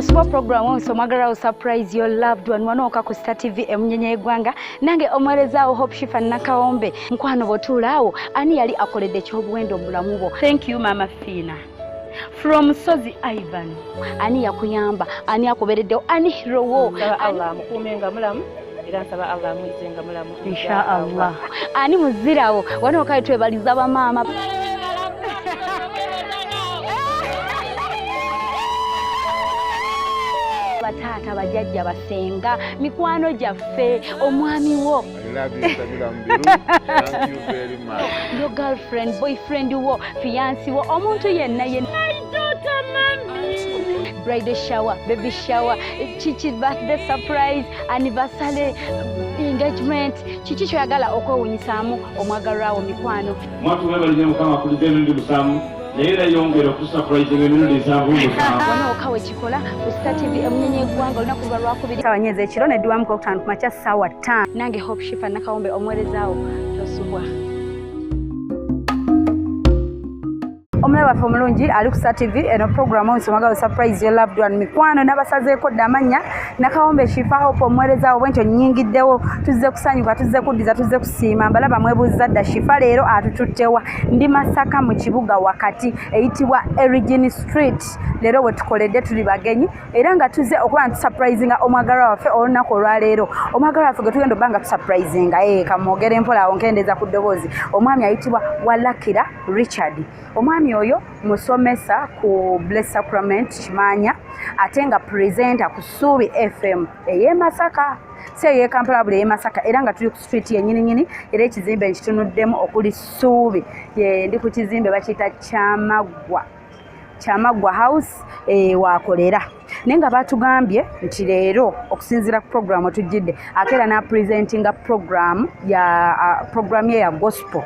Tosuba program onso mwagala surprise your loved one wanoka ku Star TV emunyenye gwanga nange omwerezaawo Hope Shifa Nakaombe nkwano botulaawo ani yali akoledde ekyobuwendo obulamu bwo. Thank you Mama Fina. From Sozi Ivan ani yakuyamba ani akubereddewo ani hero wo. Allah mukumenga mulamu era nsaba Allah mwizenga mulamu insha Allah. Ani muzirawo wanoka twebaliza ba mama. Batata bajajja basenga mikwano gyaffe omwami wo. Thank you very much. Your girlfriend, boyfriend wo, fiancé wo, omuntu yenna yenna. Bridal shower, baby shower, chichi birthday surprise, anniversary, engagement, chichi choyagala okwewunyisaamu omwagalwawo mikwano. Mwatu webalije mukama kulize ebintu busamu. Naera yongera ku surprise ng'emirundi esavu musanvu. Wano okawe kikola ku Star TV emunyenye gwanga olunaku lwa Lwakubiri sawa nyeze ekiro ne dduwamu ku kutano ku makya sawa 5. Nange Hope Shifa Nakaombe omwerezaawo tosubwa. Omulabe waffe omulungi ali ku Star TV eno program onsomagawo surprise your loved one mikwano n'abasazeeko dda amanya Nakaombe Shifa Hope omwerezaawo bwentyo nnyingiddewo tuzze kusanyuka tuzze kuddiza tuzze kusiima mbalaba mwebuuza dda Shifa leero atututtewa ndi Masaka mu kibuga wakati eyitibwa Origin Street leero we tukoledde tuli bagenyi era nga tuzze okuba ntusurprisinga omwagalwa waffe olunaku olwaleero omwagalwa waffe gwe tugenda obba nga tusurprisinga kamwogere mpola awo nkendeeza ku ddoboozi omwami ayitibwa Walakira Richard omwami oyo musomessa ku Blessed Sacrament Kimanya ate nga presenter ku Suubi FM Masaka seye Kampala bule Masaka era nga tuli ku street yennyini era ekizimbe nkitunuddemu okuli Suubi ndi ku kizimbe bakiyita Kyamagwa House wakolera naye nga batugambye nti leero okusinziira ku program tujjidde akeera na presentinga program ye ya gospel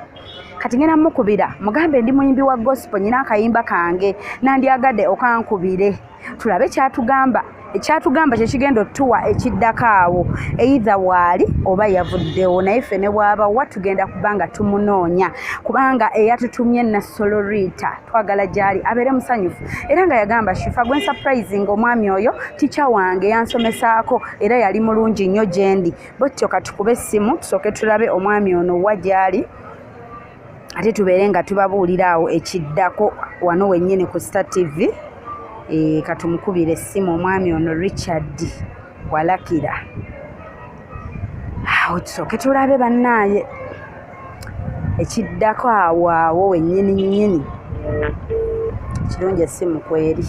kati ngena mukubira mugambe ndi muyimbi wa gospel nyina akayimba kange nandyagadde okankubire tulabe ekyatugamba kyekigenda otuwa ekiddako awo either waali oba yavuddewo naye ffe ne bwaba wa tugenda kubanga tumunoonya kubanga eyatutumye Nassolo Ritah twagala gyali abeere musanyufu era nga yagamba Shifa gwen surprising omwami oyo ticha wange eyansomesaako era yali mulungi nnyo gyendi botyo katukube essimu tusooke tulabe omwami ono wa gyali ate tubeere nga tubabuulira awo ekiddako wano wennyini ku Star TV katumukubira essimu omwami ono Richard Walakira awo tusooke tulabe bannaaye ekiddako awo wennyini kirungi essimu kweri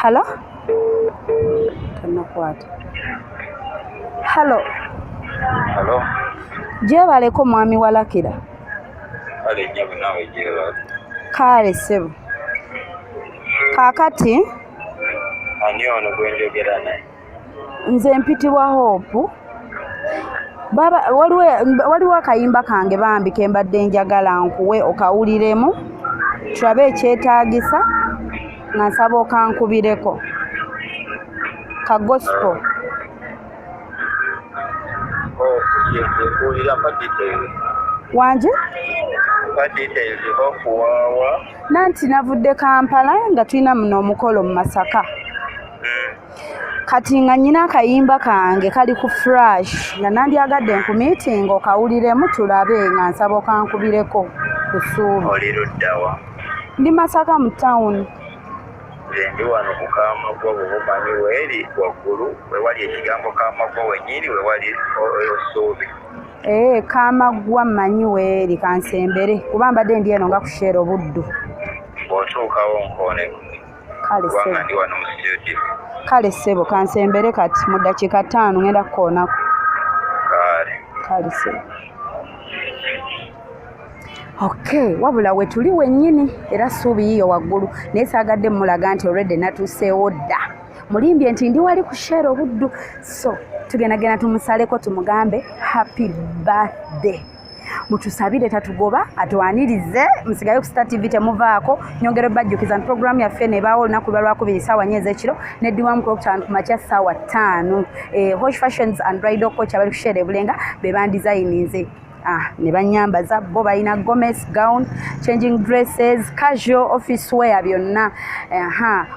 Hello? Tanakwata. Hello. Hello. Jebaleko mwami Walakira. Kale nyabu nawe jeba. Kale sebo. Kakati Ani ono gwenjogera naye. Nze mpitibwa Hope. Baba waliwo akayimba kange bambi kembadde njagala nkuwe okawuliremu. Tulabe ekyetaagisa. Nasaba okankubireko ka gospel wanje nanti navudde Kampala nga tulina muno omukolo mu Masaka kati nga nyina akayimba kange kali ku flash nga nandyagadde nkumiitinga okawuliremu tulabe nga nsaba okankubireko ku Suubi. Oliruddawa? Ndi Masaka mu town. Ndi wano ku Kamagwa bumanyi weeri waggulu wewali ekigambo Kamagwa wennyini wewali Suubi. Kamagwa mmanyi weeri kansembere kuba mbadde ndi eno nga kushera obuddu. Bw'otuukawo nkoone. Kale sebo. Kubanga ndi wano mu studio. Kale sebo kansembere kati mu ddakiika 5 ngenda kukoonako. Kale sebo. Okay, wabula we tuli wennyini era Suubi yiyo waggulu naye saagadde mulaga nti already natuuseewo dda mulimbye nti ndi wali kushera obuddu so tugendagenda tumusaleko tumugambe happy birthday mutusabire tatugoba atwanirize musigayo ku Star TV temuvaako nyongero bajjukiza program yaffe nebaawo olunaku lwakubiri ssaawa 4 ez'ekiro ne D1 ku makya ssaawa 5 Hosh Fashions and Bridal Coach abali kushare bulenga be bandizayininze ne banyambaza bo balina Gomez gown, changing dresses, casual office wear byonna.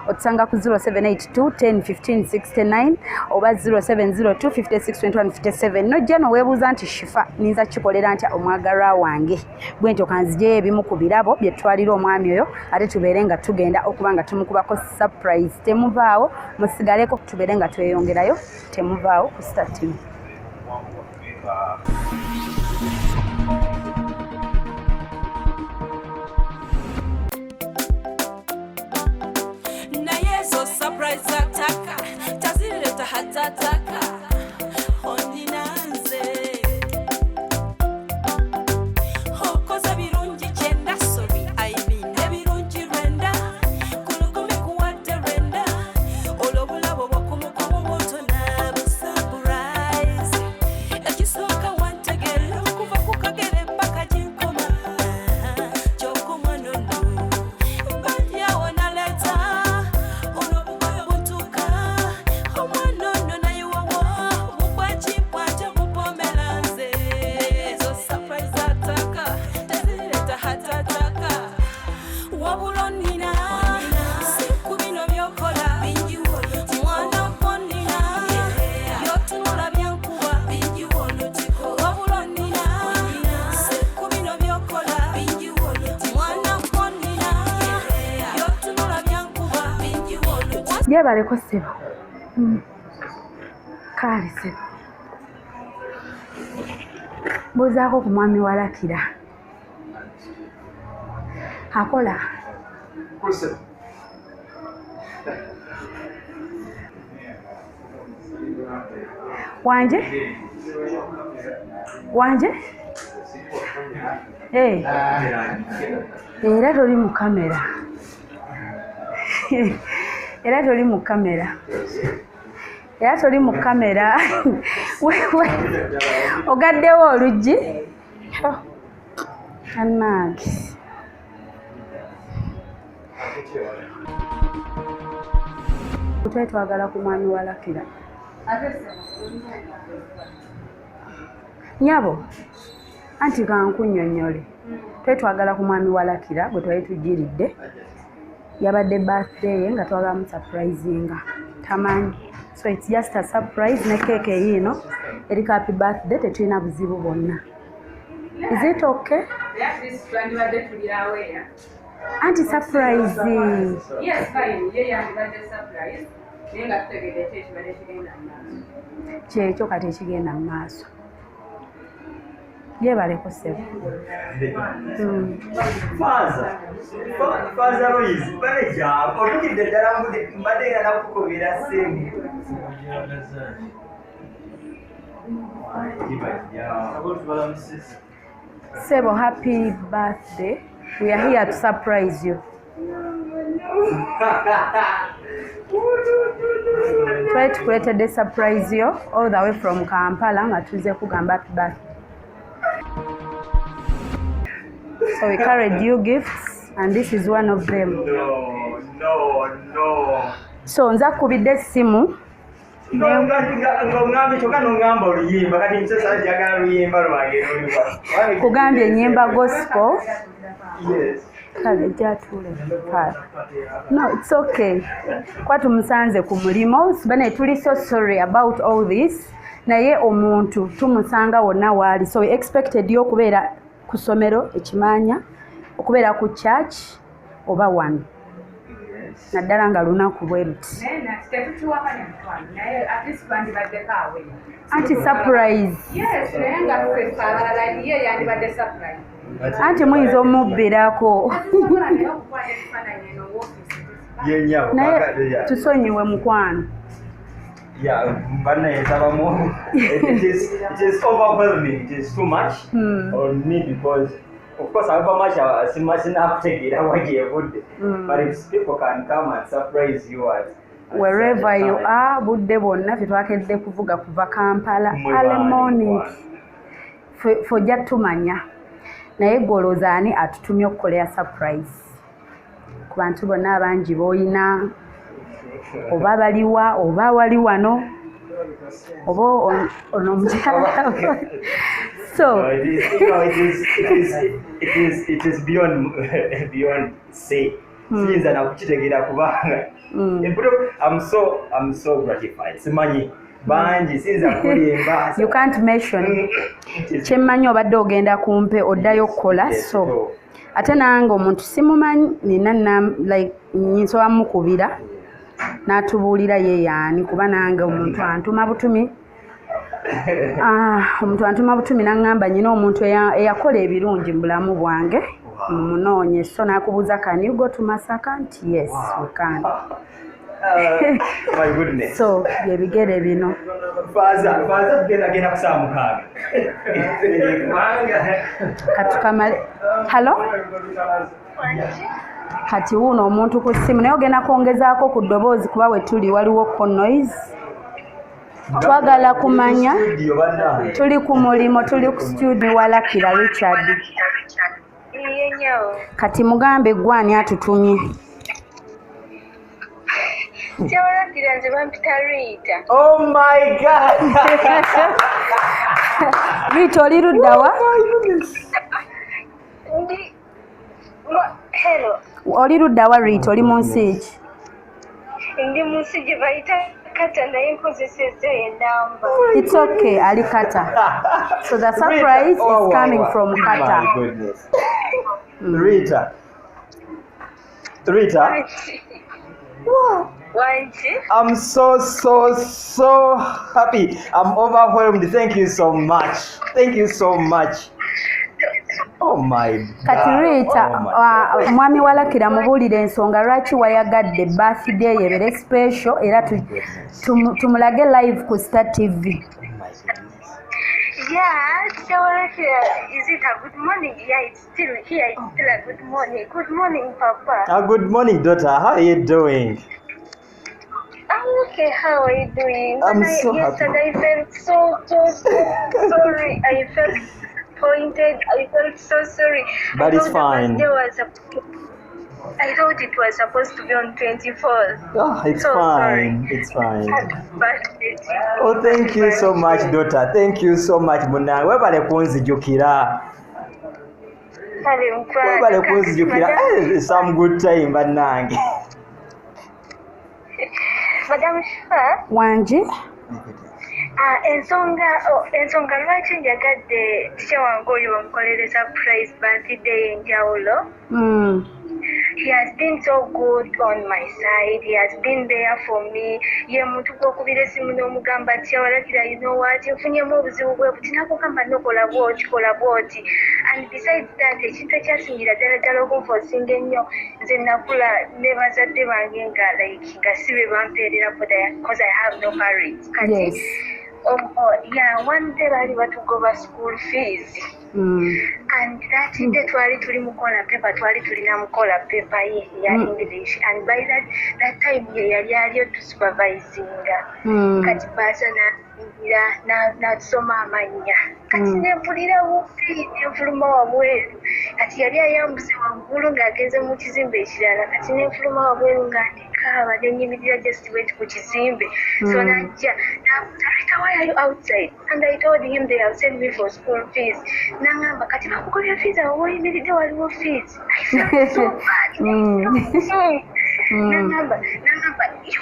Otusanga ku 0782 10 15 69 oba 0702 56 21 57. Nojja noweebuuza nti Shifa ninza kikolera ntya omwagalwa wange bwe ntyo kanzije ebimu ku birabo bye twalira omwami oyo ate tubeere nga tugenda okuba nga tumukubako surprise. Temuvaawo musigaleko tubeere nga tweyongerayo temuvaawo ku Star TV. Surprise ataka tazileta hatataka ondinanze hokoza birungi kyenda sobi aibine birungi rwenda kulukumi kuwadde rwenda olwobulabo bwakumukumu butona busurprise ekisooka wantegera okuva ku kagere mpaka ginkoma kyokumwanono balyawo naleta Yebaleko ssebo kale ssebo buzaako ku mwami Walakira akola wanje era toli mu kamera era toli mu kamera ogaddewo oluggi annaage twetwagala ku mwami Walakira nyabo anti kankunnyonnyole twetwagala ku mwami Walakira gwe twali tujiridde yabadde birthday ye nga twagala mu surprisinga tamanyi so it's just a surprise ne cake yino eriko happy birthday tetulina buzibu bwonna. Is it okay? Anti surprise. Yes, fine. Yeah, birthday surprise. Nenga tutegedde ekibadde kigenda maaso. Kyekyo kati ekigenda maaso. Yebaleko ssebo. Faza Loise, baneja, olugidde ddala mbadde nga nakukubira ssimu. Sebo, happy birthday. We are here to surprise you. Try to create a surprise you all the way from Kampala nga tuze kugamba happy birthday. So we carried you gifts and this is one of them. No. So nza kubidde essimu. Kugambye ennyimba gospel. Yes. Kale jatule. No, it's okay. Kwa tumusanze ku mulimo. Bane tuli so sorry about all this. Naye omuntu tumusanga wonna wali. So we expected you okubeera ku ssomero ekimanya, okubeera ku church oba wano. Naddala nga lunaku bwe luti. Anti surprise. Yes, nenga kwekala like ye yandibadde surprise. Anti muyinza omubbirako. Naye tusonyiwe mukwano. Yeah, but it is overwhelming. It is too much on me because, of course, however much I see enough take it away would. But if people can come and surprise you at wherever you are, budde bonna ffe twakedde kuvuga kuva Kampala early morning fojja tumanya naye golooza ani atutumye okukolera surprise ku bantu bonna abangi b'olina oba baliwa oba wali wano oba ono omukyala so it is beyond say siyinza nakukitegeera kubanga I'm so gratified simanyi bangi siyinza kulimba you can't mention kyemmanyi obadde ogenda kumpe oddayo okukola so ate nange omuntu simumanyi nina like nyinsoba mukubira n'atubuulira ye yaani kuba nange omuntu antuma butumi n'aŋŋamba nyina omuntu eyakola ebirungi mu bulamu bwange mumunoonye so n'akubuuza can you go to Masaka nti yes we can my goodness so byebigere bino faaza tugenda kusaawa 6 katukamale halo kati wuno omuntu ku ssimu naye ogenda kwongezaako ku ddoboozi kuba we tuli waliwo ko noise twagala kumanya tuli ku mulimu tuli ku studio Walakira Richard kati mugambe gwani atutumye Walakira nze bampita Ritah. Oh my god Ritah oli ludda wa Hello. oli ludda wa Ritah oli mu nsi ki Ndi mu nsi gye bayita kata naye nkozesezza enamba. it's okay ali kata so the surprise is coming from kata my goodness Ritah Waange. I'm so happy. I'm overwhelmed. Thank you so much. Oh my god. kati Ritah mwami Walakira mubuulire ensonga lwaki wayagadde birthday ebere special era tumulage live ku Star TV. Yeah, Walakira, is it a good morning? Yeah, it's still here. It's still a good morning. Good morning, Papa. Good morning, daughter. How are you doing? I'm okay. How are you doing? I'm so happy. Yesterday I felt so sorry. I felt disappointed. I felt so sorry. But it's fine. I thought it was supposed to be on 24th. Oh, it's so fine. Sorry. It's fine. But Oh, thank you so much, daughter. Thank you so much, Muna. Webale kunzijukira. Webale kunzijukira. Some good time, but nange. Madam Shah. Waange ensonga lwaki njagadde tisha wange oyo bamukolere surprise birthday enjawulo. He has been so good on my side. He has been there for me. Ye muntu gwokubira essimu n'omugamba ati Walakira, you know what, nfunyemu obuzibu bwe buti nakugamba nokola bwoti. And besides that, ekintu ekyasingira ddala okunfosinga ennyo nze nakula ne bazadde bange nga si be bampeerera because I have no parents. yes One day bali batugoba school fees. And that day twali tuli tulina mukola paper ye ya English, and by that time ye yali ali otusupervisinga kati baasa n'asoma amanya kati nempulira bufi nenfuluma wabweru kati yali ayambuse waggulu ng'agenze mu kizimbe ekirala kati nenfuluma wabweru ng'andikaaba nenyimirira just wait ku kizimbe so najja Ritah, why are you outside? And I told him they have sent me for school fees. Nangamba kati bakukolera fees awo oyimiridde waliwo fees. I felt so bad. Nangamba, you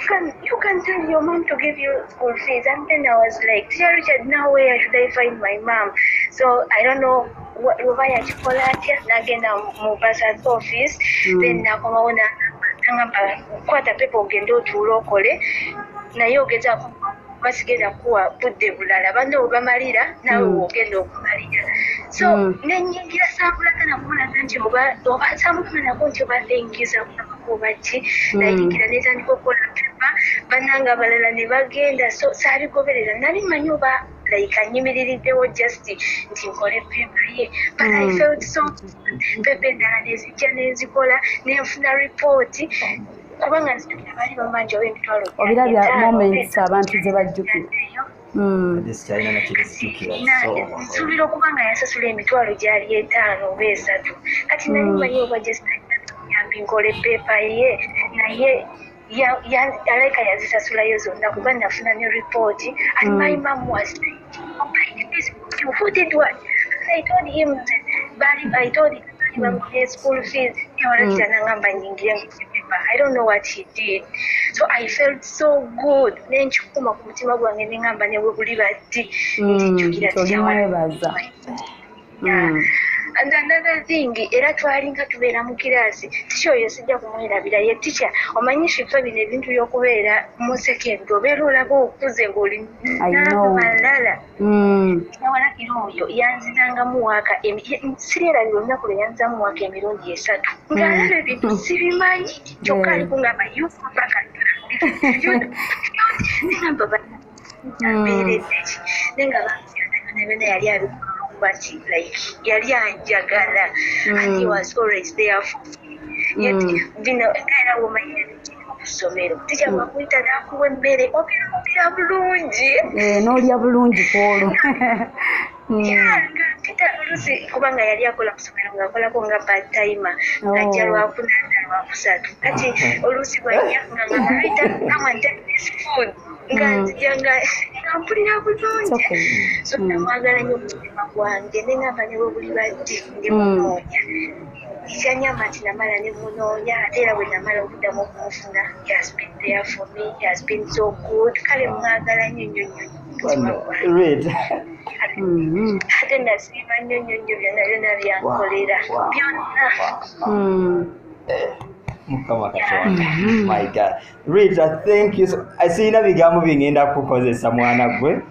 can tell your mom to give you school fees. And then I was like, Dear Richard, now where should I find my mom? So I don't know oba yakikola atya nagenda mu bursar's office. Then nakomawo nangamba kwata pepa ogende otuule okole naye ogezaako basigenda kuwa budde bulala bande obamalira nawe wogenda okumalira so nenyingira saabulaka nakulaga nti oba saamulaka nako nti oba thenkiza kuba ki nayingira netandika okukola pepa bannanga abalala ne bagenda so saabigoberera nali manyi oba like anyimiririddewo just nti nkole pepa ye but I felt so pepa endala nezijja nenzikola nenfuna ripooti kubanga nzijukira baali bamanjawo emitwalo obirabya moments abantu ze bajjukira this China na kirisukira so nsuubira okuba nga yasasula emitwalo gyali 5 oba 3 kati nali manyi oba just yambi nkole pepa ye naye aleka yazisasulayo zonna kuba nafuna ne report and my mom was like, oh my goodness, who did what? I told him that I told him his school fees. I don't know what he did. So I felt so good. And another thing, era twalinga tubeera mu kirasi tisha oyo sijja kumwerabira ye tisha omanyishi fa bino ebintu by'okubeera mu second obeera olaba okuze ng'oli malala Walakira oyo yanzizangamu waaka sirerabira olunaku lwe yanzizamu waaka emirundi 3 ng'alaba ebintu sibimanyi kyokka ali kungamba nenga banziyonayona yali abikola but like yali anjagala and he was always there for me. Yet bino era womanyire kusomero tija makuita nakuwa emmere obira bulungi n'olya bulungi kwolwo kita olusi kubanga yali akola kusomero ng'akolako nga part time ng'ajja lwakunana lwakusatu kati olusi bwajja nga Ritah come and take this food nganzijanga mpulira bulungi so namwagala nnyo omutima gwange nengamba ne bwe buli badde ndi munoonya ikyanyamba nti namala ne munoonya ate era bwe namala okuddamu okumufuna he has been there for me, he has been so good kale mwagala nnyo nnyo nnyo ate nasiima nnyo nnyo nnyo byonna byonna byankolera byonna Mukama Katonda. My God. Ritah, thank you. I see na bigambo bingenda kukozesa mwana gwe.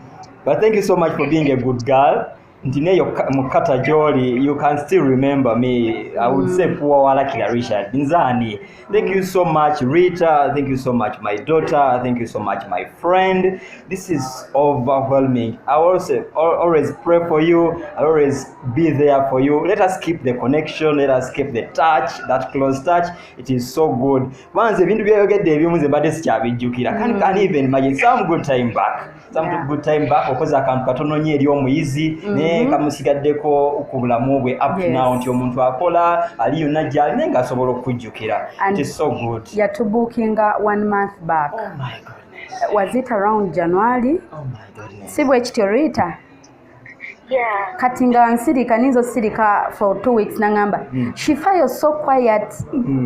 But thank you so much for being a good girl. Ntine yo mukata joli, you can still remember me. I would say poor Walakira Richard. Nzani. Thank you so much, Ritah. Thank you so much, my daughter. Thank you so much, my friend. This is overwhelming. I also always pray for you. I always be there for you. Let us keep the connection. Let us keep the touch, that close touch. It is so good. Once the video you get the ebimuze bade sikyabijjukira. Can even imagine some good time back. Some good time back okoza akantu katono nnyo eri omuyizi ne kamusigaddeko okubulamu bwe up now nti omuntu akola ali yonna gy'ali naye ng'asobola okujjukira. It is so good. Yatubookinga 1 month back. Oh my goodness. Was it around January? Oh my goodness. Si bwe kityo Ritah? Yeah. Kati nga nsirika ninzo sirika for 2 weeks nangamba Shifayo so quiet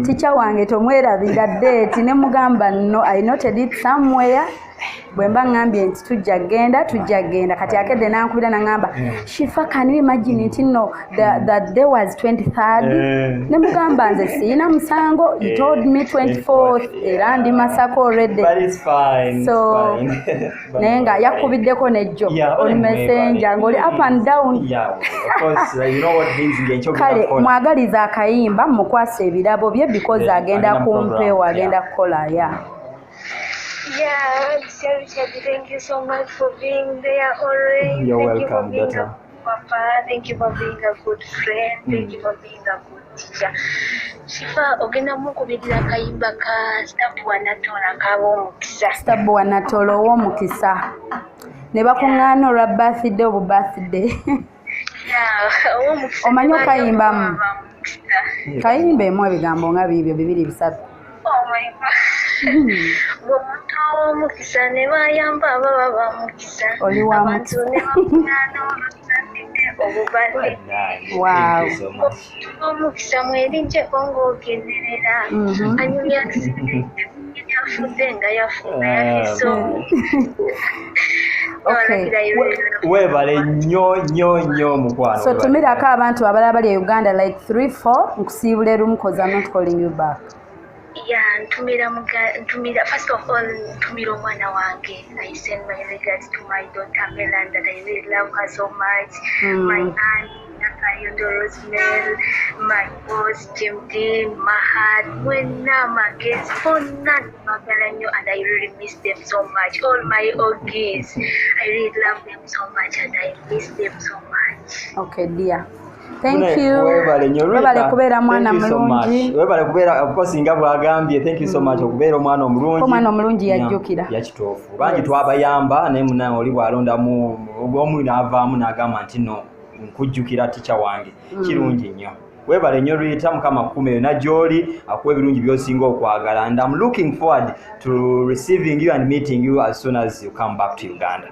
teacher wange tomwerabira date ne mugamba no I noted it somewhere bwemba ngambye nti tujja genda kati akedde nankubira nangamba Shifa can you imagine it no that day was 23rd ne mugamba nze sina musango you told me 24th era ndi Masaka already but it's fine so nenga yakubiddeko nejjo on messenger ngoli up and down of course you know what means ngencho kale mwagaliza akayimba mukwasa ebirabo bye because agenda kumpewa agenda kukola Yeah, Richard, thank you so much for being there always. You're thank welcome, you for being daughter. a papa. Thank you for being a good friend. Thank you for being a good teacher. Shifa, ogenda mukubirira kayimba ka Stab Wanatola k'ab'omukisa. Stab Wanatola ow'omukisa. Ne bakuŋŋaana olwa birthday obu birthday. Yeah, ow'omukisa. Omanyi okayimbamu? Kayimba emu ebigambo nga bibyo 2 3. Oh my God. Bw'omuntu ow'omukisa ne bayamba baba bamukisa. Oli wa mukisa. Abantu ne bakuŋŋaana olw'obulwadde obubadde. Wow. Omukisa mweringyeko ng'ogenderera. Anyumya yafudde nga yafiso. Okay. Webale nnyo mukwano. So tumirako abantu abalala bali Uganda like 3-4 nkusiibula erumu cause I'm not calling you back. Yeah, ntumira first of all ntumira omwana wange. I send my regards to my daughter Melan that I really love her so much. My aunt Rosemary, my boss Jim Dean, Mahad, my guests, and I really miss them so much. All my OGs, I really love them so much and I miss them so much. Okay, dear. Thank you. Webale nnyo Ritah. Webale kubeera mwana Thank you so mulungi. much. Webale kubeera of course nga bwagambye. Thank you so much okubeera omwana omulungi. Omwana omulungi yajjukira. Yakituufu. Bangi twabayamba naye munawe oli bwalondamu omu n'avaamu n'agamba nti no nkujjukira tica wange. Kirungi nnyo. Webale nnyo Ritah, Mukama akukume yonna gy'oli akuwa ebirungi by'osinga okwagala, and I'm looking forward to receiving you and meeting you as soon as you come back to Uganda.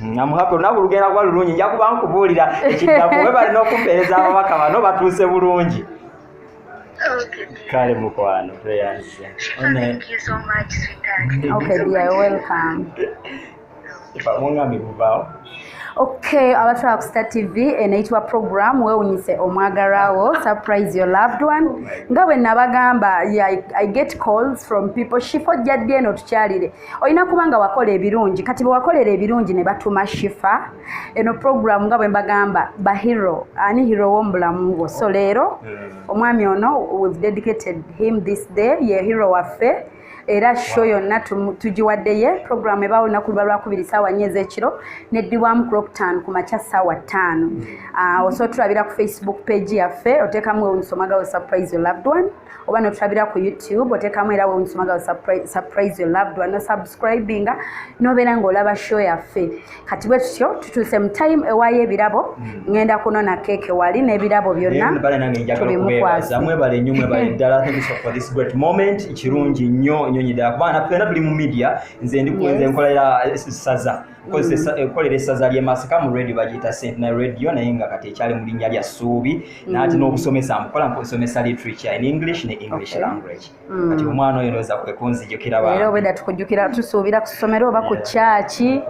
I'm happy olunaku lugenda kuba lulungi, nja kuba nkubuulira ekiddako. Webale n'okumpeereza ababaka bano batuuse bulungi. Kale mukwano tweyanse. Thank you so much, sweetheart. Okay, dear, welcome. Mungambi muvaawo. Okay, abatwala ku Star TV enaitwa program weewunyise omwagalwawo, surprise your loved one. Nga bwe nabagamba, I get calls from people, Shifo jjadde eno tukyalire. Olina kuba nga wakola ebirungi, kati bwe wakolera ebirungi ne batuma Shifa. Eno program nga bwe mbagamba, bahero, ani hero w'omubulamu bwo. So leero, omwami ono, we've dedicated him this day, ye hero waffe. Era show yonna tugiwaddeyo program eba olunaku luba lwakubiri ssaawa 4 ez'ekiro neddibwamu ku Lwokutaano ku makya ssaawa 5. Osobola tulabira ku Facebook page yaffe oteekamu weewunyisomagawo surprise your loved one, oba notulabira ku YouTube oteekamu era weewunyisomagawo surprise your loved one, nosubscribinga nobeera ng'olaba show yaffe. Kati bwe tutyo tutuuse mu time ewaayo ebirabo, ngenda kunona keeke wali n'ebirabo byonna tubimukwasa. Mwebale nnyo, mwebale ddala. Thank you so for this great moment. Kirungi nnyo nnyonyi ddala kubanga ffenna tuli mu media. Nze nkolera essaza, nkolera essaza ly'e Masaka mu radio bagiyita Centenary Radio, naye nga kati ekyali mu linnya lya Ssuubi, n'ate n'obusomesa mbukola nsomesa literature in English ne English language. Kati omwana oyo ndowooza kwe kunzijukira bantu. Era obwedda tukujjukira tusuubira ku ssomero oba ku kyaki.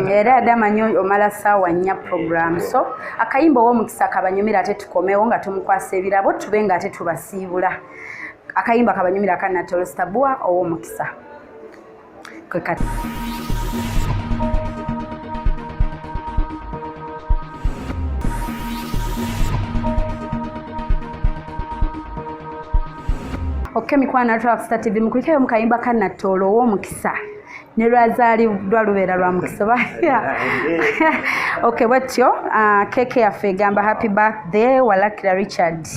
Era adde amanyi omala ssaawa 4 program. So akayimba ow'omukisa kabanyumira ate tukomewo nga tumukwasa ebirabo tube nga ate tubasiibula. Akayimba kabanyumira kana Tolostabua ow'omukisa. Kwe kati. Okay, mikwana atwa Star TV mukulikeyo mukayimba kana Tolo ow'omukisa. Ne lwazaalibwa lubeera lwa mukisa ba. Okay, bwetyo keke yaffe egamba happy birthday Walakira Richard.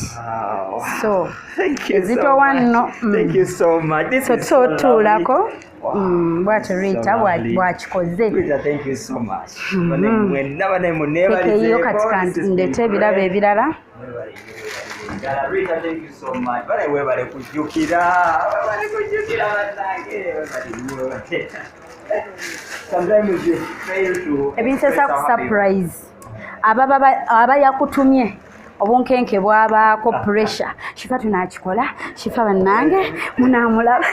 So Thank you is it so one much. no? Thank you so much. This is So so tuulako So bwatyo Ritah lovely. bwakikoze. Ritah, thank you so much. Keke yo kati ndeeta ebirabo ebirala. Ritah, thank you so much. Webale kujjukira. Webale kujjukira bannange. Sometimes you fail to Ebinsesa ku surprise. Aba yakutumye obunkenke bwabaako pressure. Shifa tunakikola, Shifa bannange munaamulaba.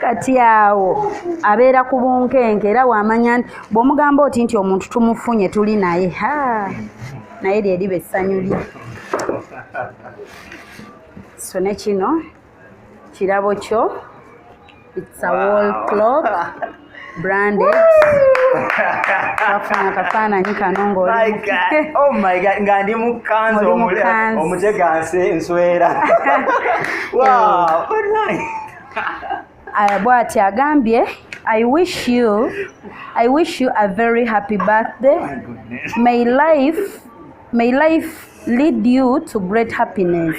Kati awo abeera ku bunkenke era wamanya bw'omugamba oti nti omuntu tumufunye tuli naye. Naye lyeriba essanyu lye. So ne kino kirabo kyo. It's a wall clock branded. Wafuna kafaananyi kano ng'oli. My God. Oh my God. Nga ndi mu kanzu omuteganse nswera. Wow. Bw'ati agambye, I wish you a very happy birthday. My goodness. May life lead you to great happiness,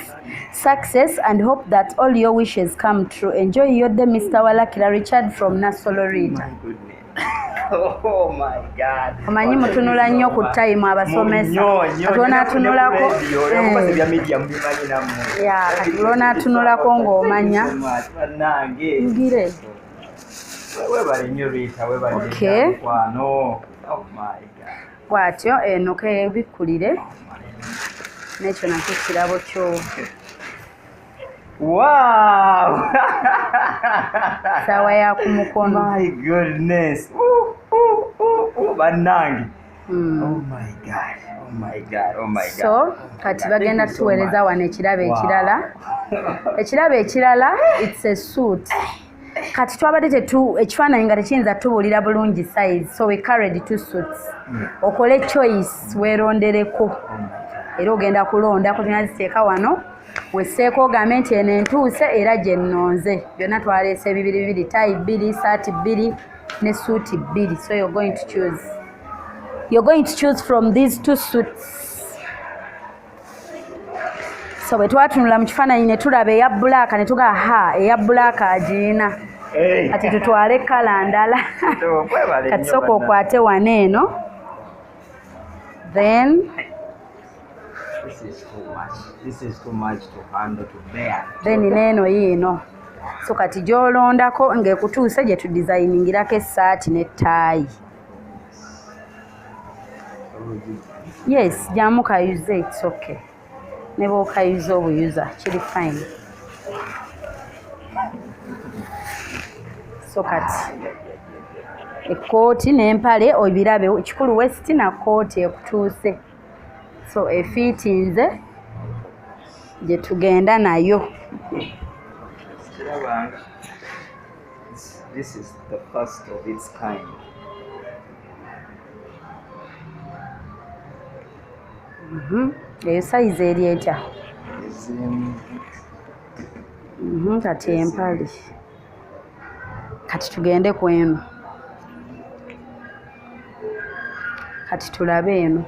success, and hope that all your wishes come true. Enjoy your day, Mr. Walakira Richard from Nasolo Ritah. My goodness. Oh my God. Omanyi mutunula nnyo ku time abasomesa. Katona atunulako. Kati lwona atunulako ng'omanya. Ngire. Webale nnyo Ritah, webale nnyo. Okay. Oh my God. Bw'atyo eno kebikkulire. N'ekyo nakyo kirabo kyo. Wow! Sawa ya ku mukono. My goodness. Bannange. Oh my God. Oh my God. Oh my God. So kati bagenda tuweereza wano ekirabo ekirala. Ekirabo ekirala it's a suit. Kati twabadde ekifaananyi nga tekiyinza tubuulira bulungi size, so we carried 2 suits. Okole choice weerondereko. Era ogenda kulonda ku ziteeka wano. Wesseeko ogambe nti eno entuuse era gye nnonze. Byonna twaleese 2 tie 2, saati 2 ne suuti 2. So you're going to choose. you're going to choose from these two suits. So bwe twatunula mu kifaananyi ne tulaba eya bbulaaka ne tuga eya bbulaaka agiina kati tutwale kala ndala kati sooka okwate wano eno then This is too much to handle, to bear. Then neeno yiino. So kati gy'olondako ng'ekutuuse gye tudizayiningirako essaati n'ettaayi. Yes, jyamu kayuze, it's okay. Ne bw'okayuza obuyuza kiri fine. So kati ekkooti n'empale obirabe ekikulu west na kooti ekutuuse. So efiitinze gye tugenda nayo. This is the first of its kind. Eyo sayizi eri etya? Kati empale. Kati tugende ku eno. Kati tulabe eno.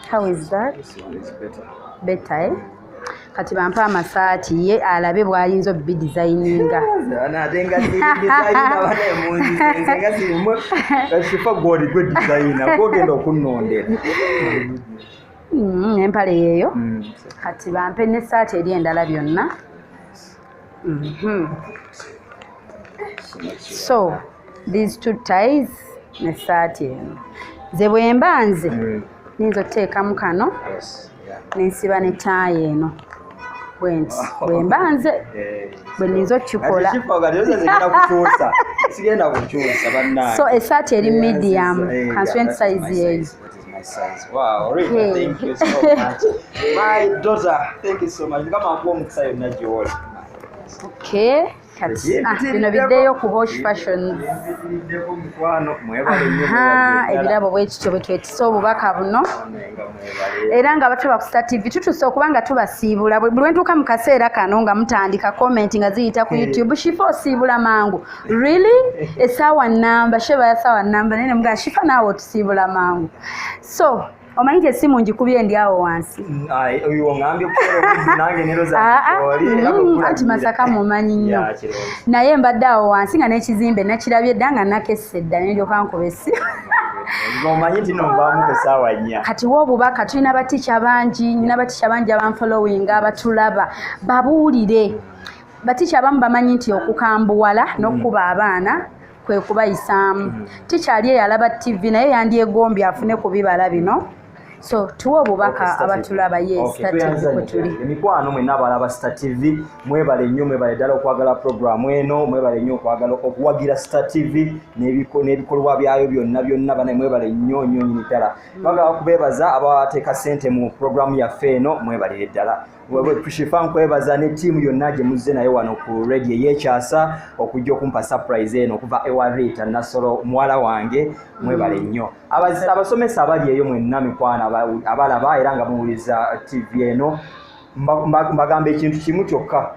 How is that? This one is better. Better, eh? Kati bampe amasaati ye alabe bw'ayinza obbidizayininga. Anatenga designer wale munzi senga sirimwe kashifa godi gwe designer kogenda okunnondera. Empale yeeyo. Kati bampe n'essaati eri endala byonna. So these two ties n'essaati eno. Ze bwe mbanze ninza oteekamu kano n'ensiba ne taayi eno bwenti bwe mbanze bwe ninza okikola. So essaati eri medium constraint size yeeyo. Wow, Ritah, thank you so much. My daughter, thank you so much. Kama akuwa mukisa yonna gy'oli. Okay. Bino biddeyo ku Hosh Fashion. Ebirabo bwe kityo bwe twetisa obubaka buno. Era nga batuba ku Star TV tutuse okuba nga tubasiibula. Buli lwe ntuuka mu kaseera kano nga mutandika comment nga ziyita ku YouTube. Shifa osiibula mangu. Really? Essaawa nnamba, sheba ya ssaawa nnamba. Nene mga Shifa naawe otusiibula mangu. So, omanyi essimu ngikubye ndi awo wansi. Oyo ngambye okukola nange nero za oli. Ati Masaka mumanyi nnyo. Naye mbadde awo wansi nga n'ekizimbe nakirabye dda nga nakesse edda ne ndyoka nkuba essimu. Omanyi nti nonvaamu ku ssaawa nnya. Kati w'obubaka tulina baticha bangi, nina baticha bangi abanfollowinga abatulaba babuulire. Baticha abamu bamanyi nti okukambuwala n'okuba abaana kwe kubayisaamu. Ticha ali eyalaba TV naye yandyegombye afune ku bibala bino. So tuwa obubaka abatulaba Star TV kwe tuli. Emikwano mwenna abalaba Star TV mwebale nnyo mwebale ddala okwagala programu eno mwebale nnyo okwagala okuwagira Star TV n'ebikolwa byayo byonna bana mwebale nnyo nyinyi ddala. Twagala okubeebaza abateeka ssente mu programu yaffe eno mwebalire ddala. Shifa nkwebaza ne tiimu yonna gye muzze nayo wano ku radio y'ekyasa okujja okumpa surprise eno okuva ewa Ritah Nasolo muwala wange mwebale nnyo. Abasomesa abali eyo mwenna mikwano abalaba era nga muwuliza TV eno mbagamba ekintu kimu kyokka.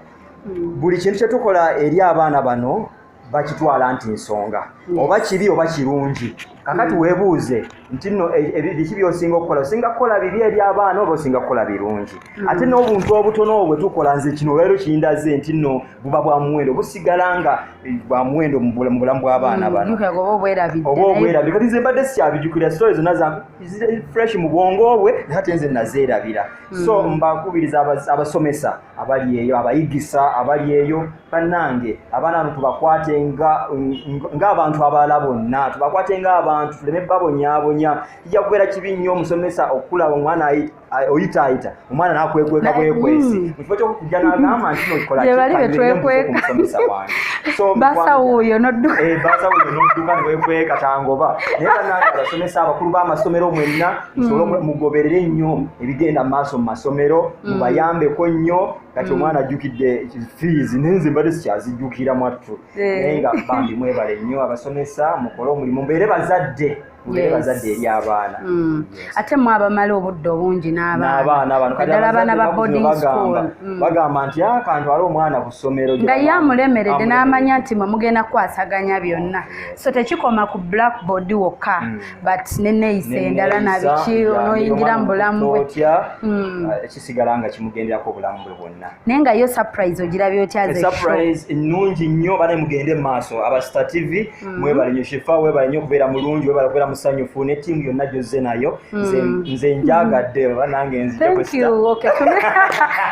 Buli kintu kye tukola eri abaana bano bakitwala nti nsonga oba kibi oba kirungi. Kakati weebuuze nti nno biki by'osinga okukola? Osinga kukola bibi eri abaana oba osinga kukola birungi? Ate n'obuntu obutono bwe tukola nze kino leero kindaze nti nno buba bwa muwendo busigala nga bwa muwendo mu bulamu bw'abaana bano. Oba obwerabidde kati nze mbadde sikyabijjukira story zonna fresh mu bwongo bwe ate nze nazeerabira. So mbakubiriza abasomesa abali eyo abayigisa abali eyo bannange abaana bano tubakwate ng'abantu abalala bonna tubakwate ng'abantu tuleme babonyabonya. Kijja kubeera kibi nnyo omusomesa okulaba omwana oyitaayita omwana n'akwekweka bwekwesi mu kifo ky'okujja n'agamba nti nokikola omusomesa wange. Basawuuyo n'odduka nebwekweka tangoba. Naye bannange abasomesa abakulu b'amasomero mwenna musobole mugoberere nnyo ebigenda mu maaso mu masomero mubayambeko nnyo. Kati omwana ajjukidde fees nenze mbadde sikyazijjukira mwattu naye nga bambi mwebale nnyo abasomesa mukole omulimu mbeere bazadde mubere bazadde eri abaana ate mwe abamala obudde obungi n'abaana ddala abaana ba boarding school bagamba nti akantu ali omwana ku ssomero nga ye amulemeredde n'amanya nti mwe mugenda kukwasaganya byonna so tekikoma ku blackboard wokka but neneeyisa endala nabiki onoyingira mu bulamu bwe ekisigala nga kimugenderako obulamu bwe bwonna naye nga yo surprise ogirabye otyaze surprise nnungi nnyo bane mugende maaso aba Star TV mwebale nnyo Shifa webale nnyo okubeera mulungi webale okubeera musanyufu ne ttiimu yonna gyozze nayo nze njagadde oba nange nzija thank you okay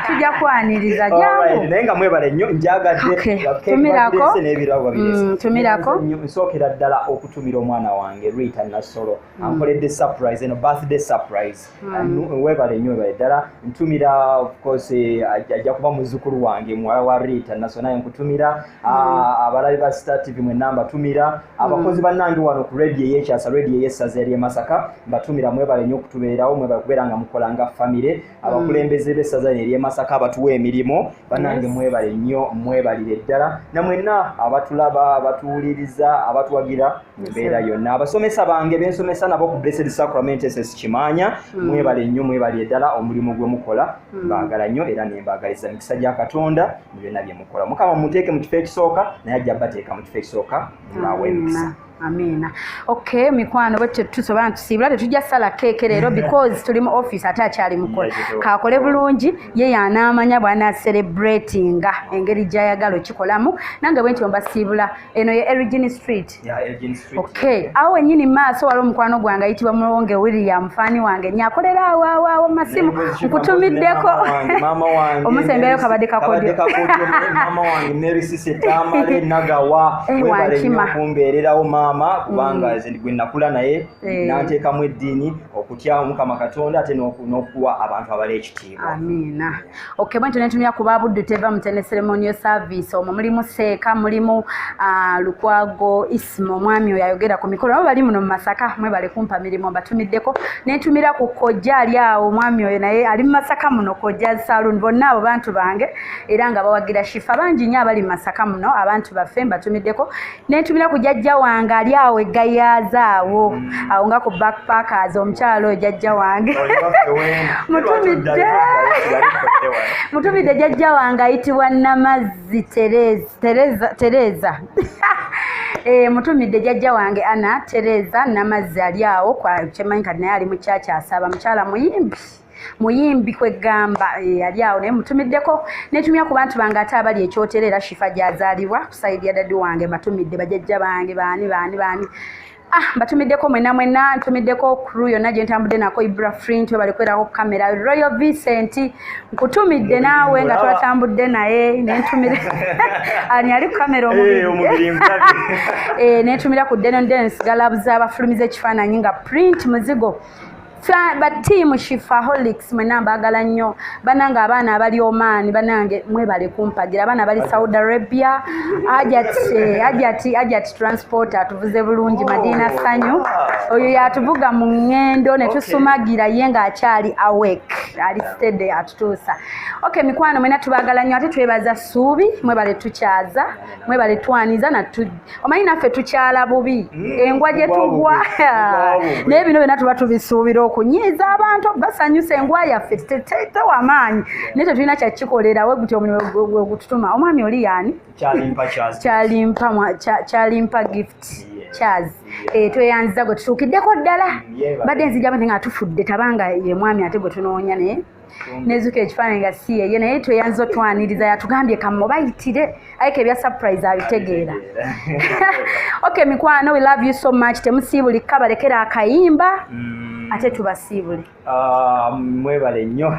tujja kwaniriza jangu naye nga mwebale nnyo njagadde tumirako n'ebirabo babirese tumirako nsookera ddala okutumira omwana wange Ritah Nasolo ankoledde surprise eno birthday surprise webale nnyo webale ddala ntumira of course ajja kuba muzzukulu wange muwala wa Ritah Nasolo naye nkutumira abalabi ba Star TV mwe namba tumira abakozi bannange wano ku radio y'ekyasa radio y'essaza eri Masaka batumira mwebale nnyo okutubeerawo mwebale kubeera nga mukola nga famire abakulembeze b'essaza eri Masaka abatuwa emirimu bannange mwebale nnyo mwebalire ddala namwenna abatulaba abatuwuliriza abatuwagira embeera yonna abasomesa bange bensomesa nabo ku Blessed Sacrament SS Kimanya mwebale nnyo mwebalire ddala omulimu gwe mukola mbaagala nnyo era nembaagaliza mikisa gya Katonda mu byonna bye mukola mukama muteeke mu kifo ekisooka naye ajja bateeka mu kifo ekisooka mbawe emikisa Amina. Okay, mikwano bwe tusobola ntusiibula tetujja sala keeke leero because tuli mu office ate akyali mukola. Kaakole bulungi ye yanaamanya bwana celebratinga engeri gy'ayagala okikolamu nange bwe ntyo mbasiibula eno ye Erigin Street. Okay, awo ennyini maaso waliwo omukwano gwange ayitibwa Mulonge William fani wange nyakolera awo masimu nkutumiddeko mama wange omusembeyo kabadde kakodyo mama wange Mary Sise Tamale Nagawa webale nnyo kumbeererawo mama kubanga nze gwe nakula naye nanteekamu eddiini okutya Mukama Katonda ate n'okuwa abantu abali ekitiibwa. Amina. Okay, bwe ntuntumya ku babudde teva mutene ceremonial service omwo mulimu Seeka mulimu Lukwago Ismo mwami oyo ayogera ku mikolo abo bali muno mu Masaka mwebale kumpa mirimu mbatumiddeko nentumira ku Kojja ali awo mwami oyo naye ali mu Masaka muno Kojja Saloon bonna abo bantu bange era nga bawagira Shifa bangi nnyo abali mu Masaka muno abantu baffe mbatumiddeko nentumira ku jjajja wange ali awo eggayazaawo awo nga ku backpackers omukyalo oyo jjajja wange mutumidde jjajja wange ayitibwa Namazzi Tereza mutumidde jjajja wange Ana Tereza Namazzi ali awo kwa kyemanyi kati naye ali mu kyaki asaba mukyala muyimbi kwegamba ali awo naye mutumiddeko netumya ku bantu bange ate abali ekyotera era Shifa gyazaalibwa kusaidia dadi wange batumidde bajjajja bange baani batumiddeko mwena ntumiddeko crew yonna gye ntambudde nako Ibra Flint we bali kwerako kamera Royal Vincent nkutumidde naawe nga twatambudde naye nentumira ani ali ku kamera omubiri nentumira ku Dennis Galabuza abafulumiza ekifaananyi nga Print Muzigo batiimu Shifaholics mwena mbaagala nnyo banange abaana abali Oman banange mwebale kumpagira abaana abali Saudi Arabia Ajat Transport atuvuze bulungi Madina Sanyu oyo yatuvuga mu ngendo ne tusumagira ye nga akyali awake ali steady atutuusa. Okay, mikwano mwena tubaagala nnyo ate twebaza Suubi mwebale tukyaza mwebale twaniza omanyi naffe tukyala bubi engwa gye tugwa naye bino byonna tuba tubisuubira okunyiiza abantu basanyusa engwa yaffe tewamaanyi naye tetulina kyakikolera we gutyo omulimu gwe gututuma omwami oli yaani kyalimpa gift Chaz tweyanziza gwe tutuukiddeko ddala badde nzija bante nga tufudde tabanga ye mwami ate gwe tunoonya naye nezuka ekifaananyi nga si ye naye tweyanziza otwaniriza yatugambye kamubayitire ayike ebya surprise abitegeera. Okay, mikwano we love you so much temusiibulikka balekera akayimba ate tubasiibule mwebale nnyo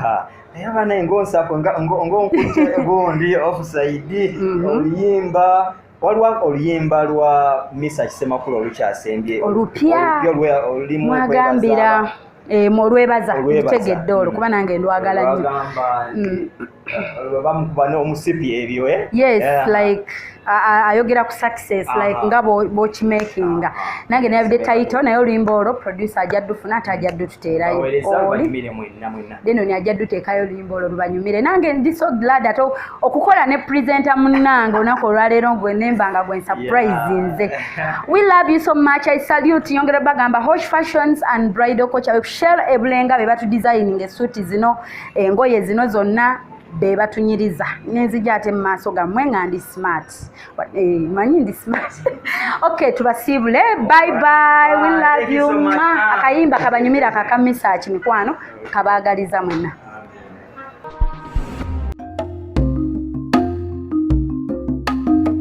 naye abaana ng'onsako ng'onkutte gundi offside oluyimba waliwo oluyimba lwa Misa Kisemakulu olukyasembye olupya mwagambira olwebaza tutegedde olwo kuba nange ndwagala nnyo bamukuba n'omusipi ebyo yes like ayogera ku success like nga bokimakinga nange nayabide title naye oluyimba olwo producer ajja ddufuna ate ajja ddututeerayo oli deno ni ajja dduteekayo oluyimba olwo lubanyumire nange ndi so glad ate okukola ne presenter munnange olunaku olwaleero gwe nembanga gwe surprise nze. We love you so much. I salute yongera bagamba Hosh Fashions and Bridal Culture Shell Ebulenga be batu designing esuti zino engoye zino zonna be batunyiriza nenzija ate mu maaso gammwe nga ndi smart manyi ndi smart. Okay, tubasiibule, bye bye, we love you. Akayimba kabanyumira kakamisa mikwano kabaagaliza mwenna.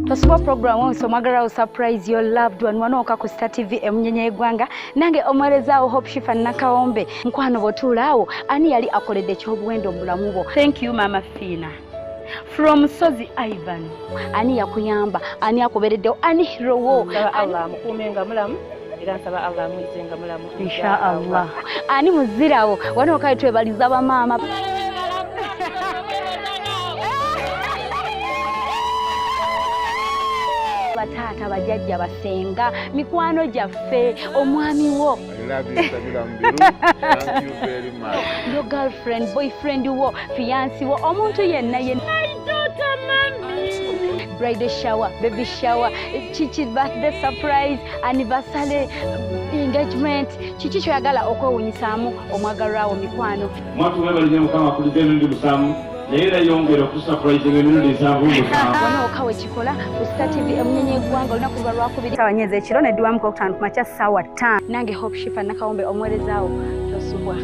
Tosuba program onso mwagala surprise your loved one wanoka ku Star TV emunyenye egwanga nange omwerezaawo Hope Shifa Nakawombe nkwano botulaawo ani yali akoledde ekyobuwendo obulamu bwo. Thank you Mama Fina. From Sozi Ivan ani yakuyamba ani akubereddewo ani hero wo. Allah mukumenga mulamu era nsaba Allah mwizenga mulamu insha Allah. Ani muzirawo wanoka twebaliza ba mama. Batata bajjajja basenga mikwano gyaffe omwami wo. I love you Sabila Mbiru. Thank you very much. Your girlfriend, boyfriend wo, fiancé wo, omuntu yenna yenna. Bridal shower, baby shower, chichi birthday surprise, anniversary, engagement, chichi choyagala okwewunyisaamu omwagalwawo mikwano. Mwatu webalije mukama akulize emirundi musanvu naye era yongera okusurprising emirundi ensanvu musanvu. Wano wekikola ku Star TV emunyenye eggwanga olunaku luba lwakubiri ssaawa 4 ekiro ne ddwamu ku 5 kumakya ssaawa 5. Nange Hope Shifa Nakawombe omwerezaawo tosubwa.